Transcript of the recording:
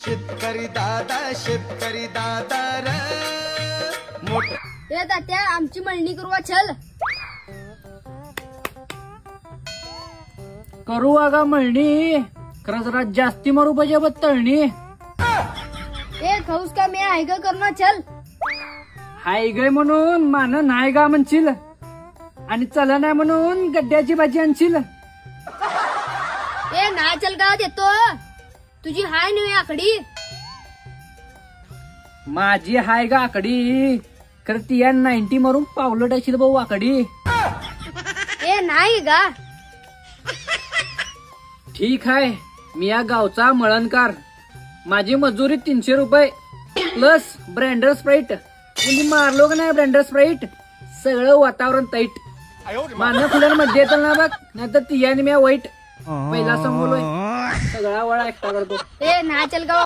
शेतकरी दादा रे मोठ ए तात्या आमची मळणी करू चल. करू अगा मळणी, खरं जरा जास्ती मारू पाहिजे बघ तळणी. ए खाऊस का मी आहे का करणं चल. हाय गे म्हणून मान नाही गा म्हणशील आणि चला नाही म्हणून गड्ड्याची भाजी आणशील. ए नाही चल का देतो, तुझी हाय नव्हे आकडी. माझी हाय गा आकडी, खरं ती या 90 मारून पावलं टाकशील भाऊ आकडी. ए नाही का. ठीक आहे, मी या गावचा मळणकार. माझी मजुरी 300 रुपये प्लस ब्रँडर स्प्राईट. म्हणजे मारलो का नाही ब्रँडर स्प्राईट, सगळं वातावरण तैट. मानव फुलांमध्ये येतं ना बघ, नाहीतर ती आणि मी वाईट. पहिला समोर सगळा वळा एकटा करतो. ए नाही चल का